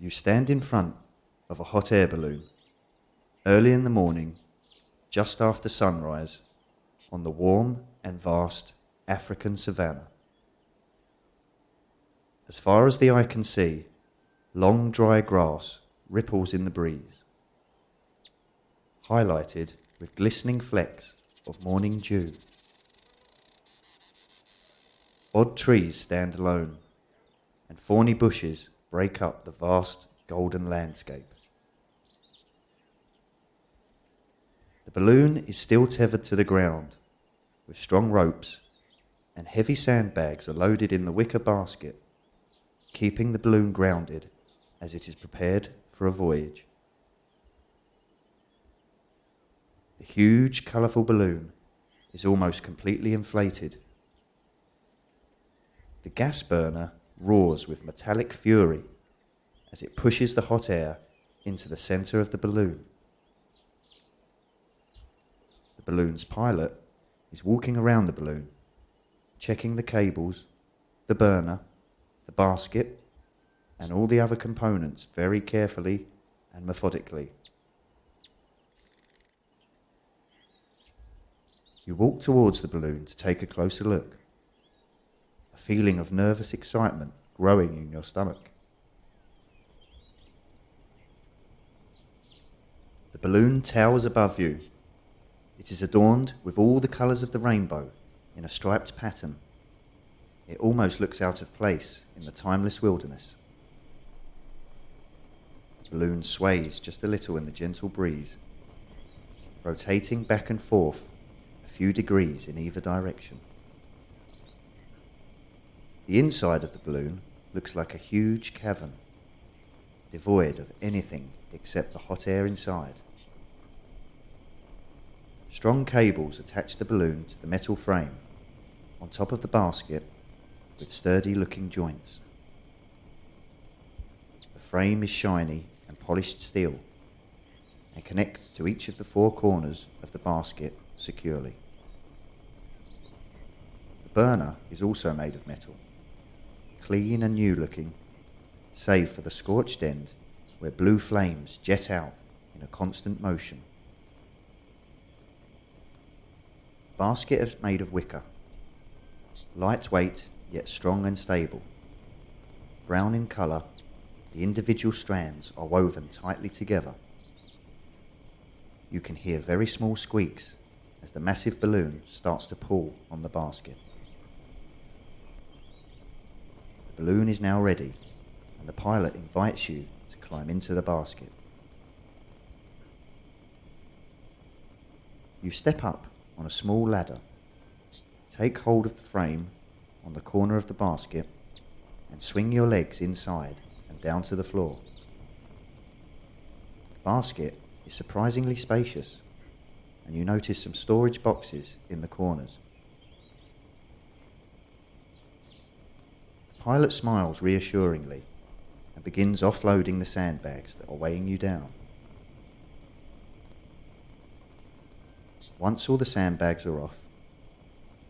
You stand in front of a hot air balloon, early in the morning, just after sunrise, on the warm and vast African savannah. As far as the eye can see, long dry grass ripples in the breeze, highlighted with glistening flecks of morning dew. Odd trees stand alone, and thorny bushes break up the vast golden landscape. The balloon is still tethered to the ground, with strong ropes, and heavy sandbags are loaded in the wicker basket, keeping the balloon grounded as it is prepared for a voyage. The huge, colourful balloon is almost completely inflated. The gas burner roars with metallic fury as it pushes the hot air into the centre of the balloon. The balloon's pilot is walking around the balloon, checking the cables, the burner, the basket, and all the other components very carefully and methodically. You walk towards the balloon to take a closer look, a feeling of nervous excitement growing in your stomach. The balloon towers above you. It is adorned with all the colours of the rainbow in a striped pattern. It almost looks out of place in the timeless wilderness. The balloon sways just a little in the gentle breeze, rotating back and forth a few degrees in either direction. The inside of the balloon looks like a huge cavern, devoid of anything except the hot air inside. Strong cables attach the balloon to the metal frame on top of the basket with sturdy-looking joints. The frame is shiny and polished steel and connects to each of the four corners of the basket securely. The burner is also made of metal, clean and new-looking, save for the scorched end where blue flames jet out in a constant motion. The basket is made of wicker, lightweight yet strong and stable. Brown in colour, the individual strands are woven tightly together. You can hear very small squeaks as the massive balloon starts to pull on the basket. The balloon is now ready, and the pilot invites you to climb into the basket. You step up on a small ladder, take hold of the frame on the corner of the basket, and swing your legs inside and down to the floor. The basket is surprisingly spacious, and you notice some storage boxes in the corners. The pilot smiles reassuringly and begins offloading the sandbags that are weighing you down. Once all the sandbags are off,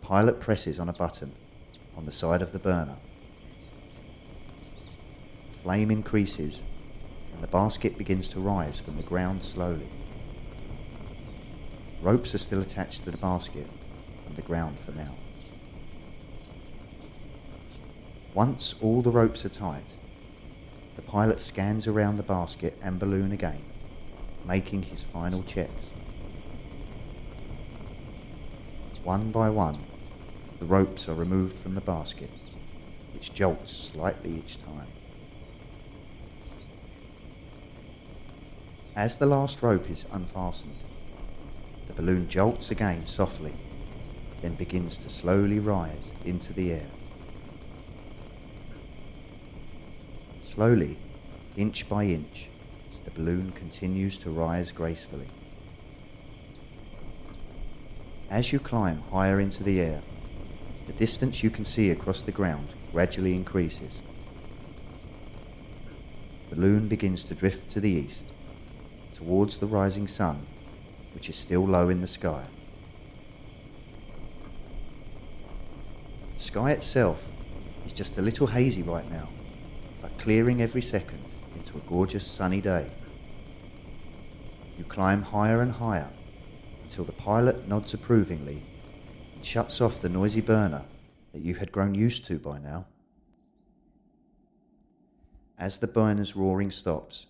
the pilot presses on a button on the side of the burner. The flame increases and the basket begins to rise from the ground slowly. Ropes are still attached to the basket from the ground for now. Once all the ropes are tight, the pilot scans around the basket and balloon again, making his final checks. One by one, the ropes are removed from the basket, which jolts slightly each time. As the last rope is unfastened, the balloon jolts again softly, then begins to slowly rise into the air. Slowly, inch by inch, the balloon continues to rise gracefully. As you climb higher into the air, the distance you can see across the ground gradually increases. The balloon begins to drift to the east, towards the rising sun, which is still low in the sky. The sky itself is just a little hazy right now, but clearing every second in into a gorgeous sunny day. You climb higher and higher until the pilot nods approvingly and shuts off the noisy burner that you had grown used to by now. As the burner's roaring stops,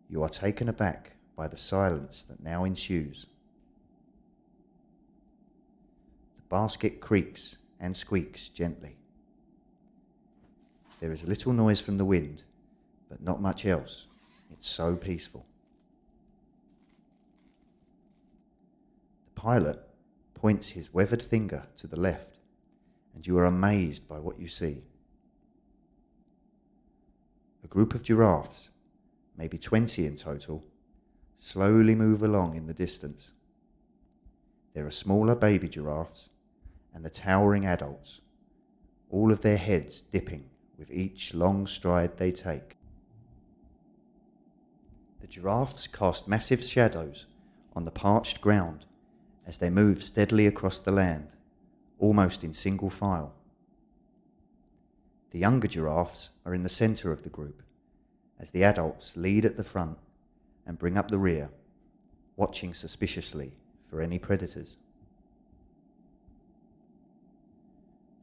you are taken aback by the silence that now ensues. The basket creaks and squeaks gently. There is a little noise from the wind, but not much else. It's so peaceful. The pilot points his weathered finger to the left, and you are amazed by what you see. A group of giraffes, maybe 20 in total, slowly move along in the distance. There are smaller baby giraffes and the towering adults, all of their heads dipping with each long stride they take. The giraffes cast massive shadows on the parched ground as they move steadily across the land, almost in single file. The younger giraffes are in the centre of the group, as the adults lead at the front and bring up the rear, watching suspiciously for any predators.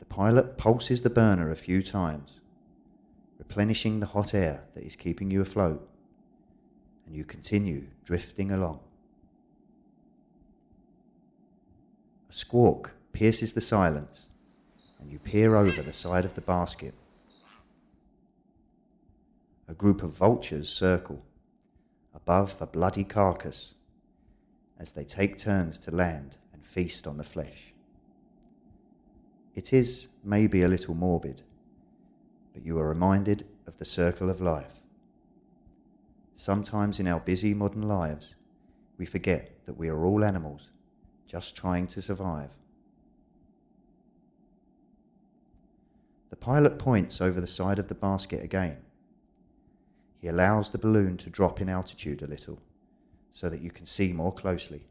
The pilot pulses the burner a few times, replenishing the hot air that is keeping you afloat, and you continue drifting along. A squawk pierces the silence, and you peer over the side of the basket. A group of vultures circle above a bloody carcass as they take turns to land and feast on the flesh. It is maybe a little morbid, but you are reminded of the circle of life. Sometimes in our busy modern lives, we forget that we are all animals just trying to survive. The pilot points over the side of the basket again. He allows the balloon to drop in altitude a little so that you can see more closely.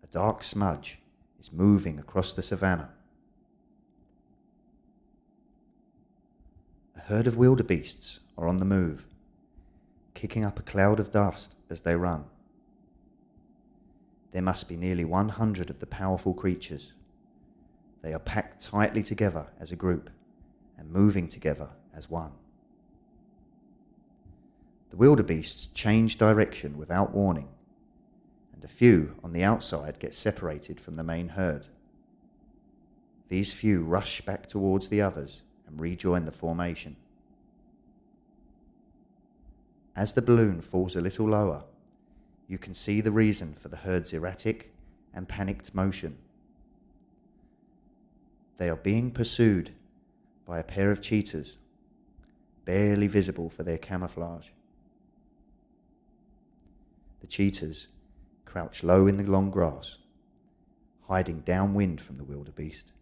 A dark smudge is moving across the savannah. A herd of wildebeests are on the move, kicking up a cloud of dust as they run. There must be nearly 100 of the powerful creatures. They are packed tightly together as a group and moving together as one. The wildebeests change direction without warning, and a few on the outside get separated from the main herd. These few rush back towards the others and rejoin the formation. As the balloon falls a little lower, you can see the reason for the herd's erratic and panicked motion. They are being pursued by a pair of cheetahs, barely visible for their camouflage. The cheetahs crouch low in the long grass, hiding downwind from the wildebeest,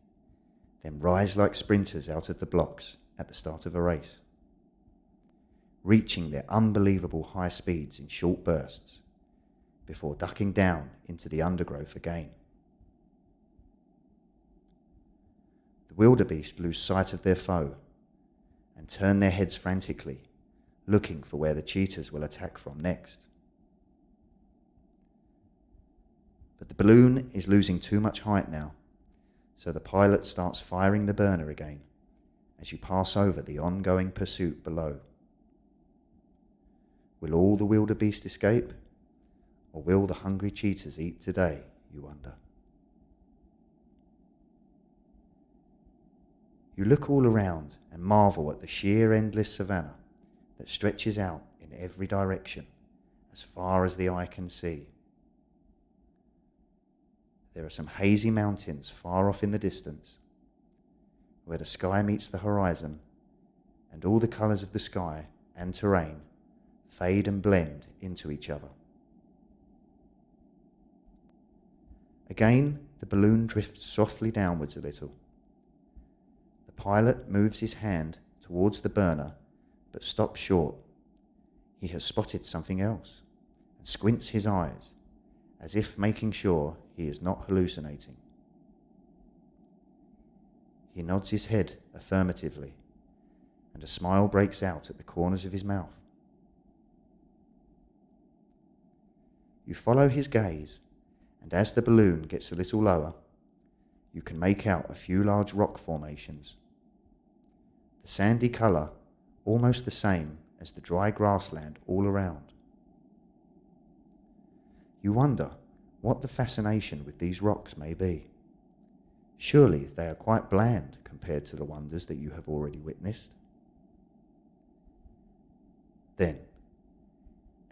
then rise like sprinters out of the blocks at the start of a race, reaching their unbelievable high speeds in short bursts before ducking down into the undergrowth again. The wildebeest lose sight of their foe and turn their heads frantically, looking for where the cheetahs will attack from next. But the balloon is losing too much height now, so the pilot starts firing the burner again as you pass over the ongoing pursuit below. Will all the wildebeest escape, or will the hungry cheetahs eat today, you wonder? You look all around and marvel at the sheer endless savannah that stretches out in every direction as far as the eye can see. There are some hazy mountains far off in the distance, where the sky meets the horizon, and all the colours of the sky and terrain fade and blend into each other. Again, the balloon drifts softly downwards a little. The pilot moves his hand towards the burner, but stops short. He has spotted something else, and squints his eyes, as if making sure he is not hallucinating. He nods his head affirmatively and a smile breaks out at the corners of his mouth. You follow his gaze, and as the balloon gets a little lower, you can make out a few large rock formations. The sandy colour almost the same as the dry grassland all around. You wonder what the fascination with these rocks may be. Surely they are quite bland compared to the wonders that you have already witnessed. Then,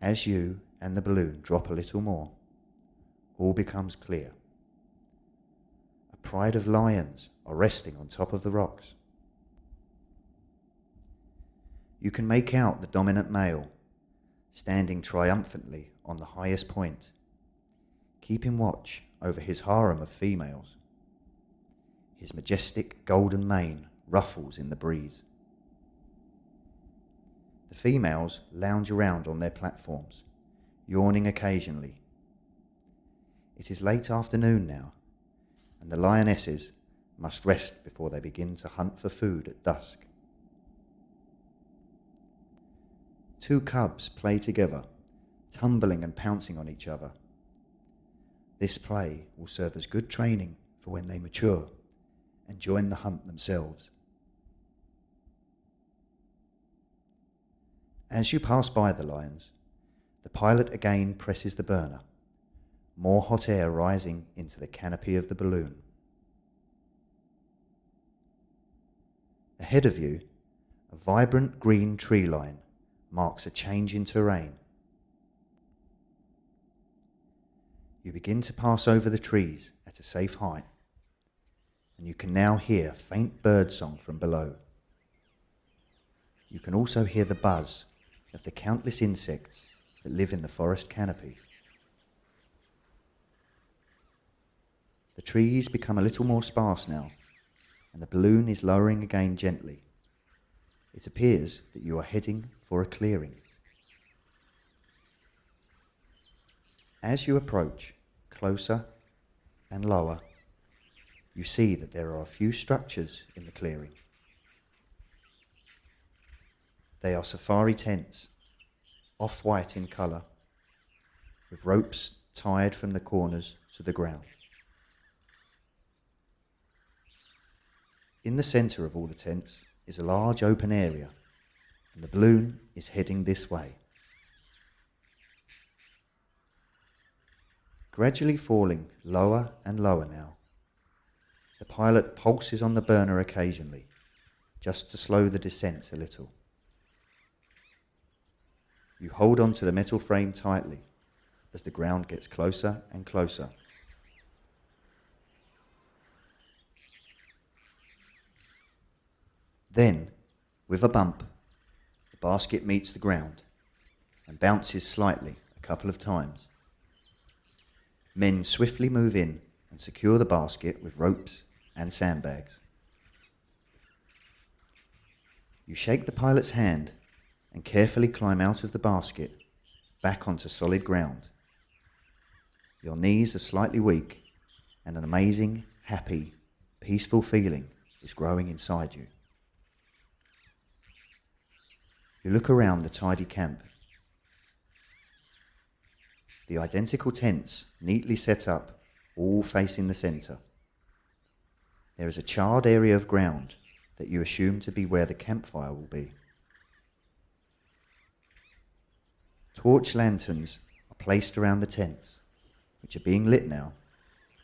as you and the balloon drop a little more, all becomes clear. A pride of lions are resting on top of the rocks. You can make out the dominant male, standing triumphantly on the highest point, keeping watch over his harem of females. His majestic golden mane ruffles in the breeze. The females lounge around on their platforms, yawning occasionally. It is late afternoon now, and the lionesses must rest before they begin to hunt for food at dusk. Two cubs play together, tumbling and pouncing on each other. This play will serve as good training for when they mature and join the hunt themselves. As you pass by the lions, the pilot again presses the burner, more hot air rising into the canopy of the balloon. Ahead of you, a vibrant green tree line marks a change in terrain. You begin to pass over the trees at a safe height, and you can now hear faint birdsong from below. You can also hear the buzz of the countless insects that live in the forest canopy. The trees become a little more sparse now, and the balloon is lowering again gently. It appears that you are heading for a clearing. As you approach closer and lower, you see that there are a few structures in the clearing. They are safari tents, off-white in colour, with ropes tied from the corners to the ground. In the centre of all the tents is a large open area, and the balloon is heading this way. Gradually falling lower and lower now, the pilot pulses on the burner occasionally, just to slow the descent a little. You hold on to the metal frame tightly as the ground gets closer and closer. Then, with a bump, the basket meets the ground and bounces slightly a couple of times. Men swiftly move in and secure the basket with ropes and sandbags. You shake the pilot's hand and carefully climb out of the basket, back onto solid ground. Your knees are slightly weak, and an amazing, happy, peaceful feeling is growing inside you. You look around the tidy camp. The identical tents neatly set up, all facing the centre. There is a charred area of ground that you assume to be where the campfire will be. Torch lanterns are placed around the tents, which are being lit now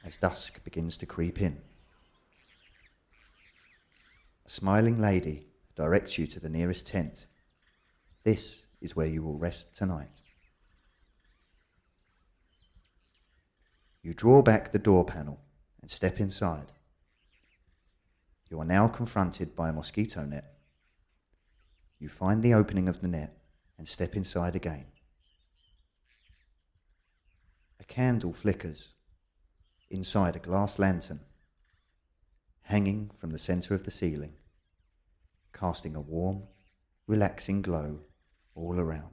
as dusk begins to creep in. A smiling lady directs you to the nearest tent. This is where you will rest tonight. You draw back the door panel and step inside. You are now confronted by a mosquito net. You find the opening of the net and step inside again. A candle flickers inside a glass lantern, hanging from the centre of the ceiling, casting a warm, relaxing glow all around.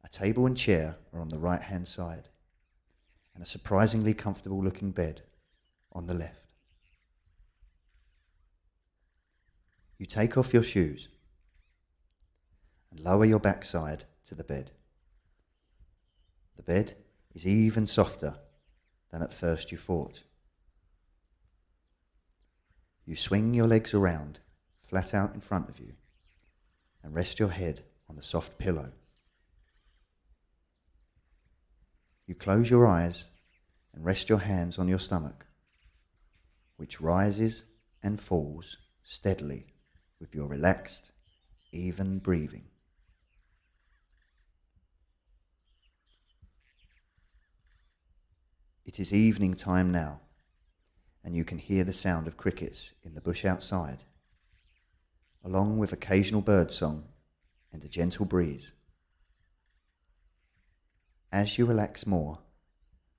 A table and chair are on the right-hand side, and a surprisingly comfortable-looking bed on the left. You take off your shoes and lower your backside to the bed. The bed is even softer than at first you thought. You swing your legs around, flat out in front of you, and rest your head on the soft pillow. You close your eyes and rest your hands on your stomach, which rises and falls steadily with your relaxed, even breathing. It is evening time now, and you can hear the sound of crickets in the bush outside, along with occasional bird song and a gentle breeze. As you relax more,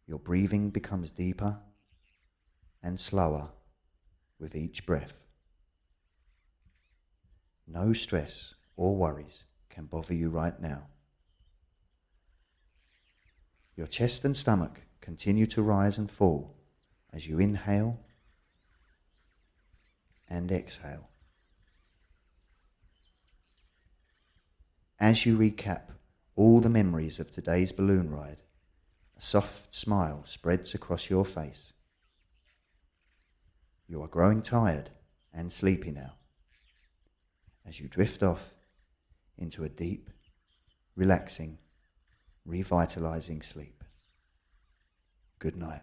your breathing becomes deeper and slower with each breath. No stress or worries can bother you right now. Your chest and stomach continue to rise and fall as you inhale and exhale. As you recap all the memories of today's balloon ride, a soft smile spreads across your face. You are growing tired and sleepy now as you drift off into a deep, relaxing, revitalizing sleep. Good night.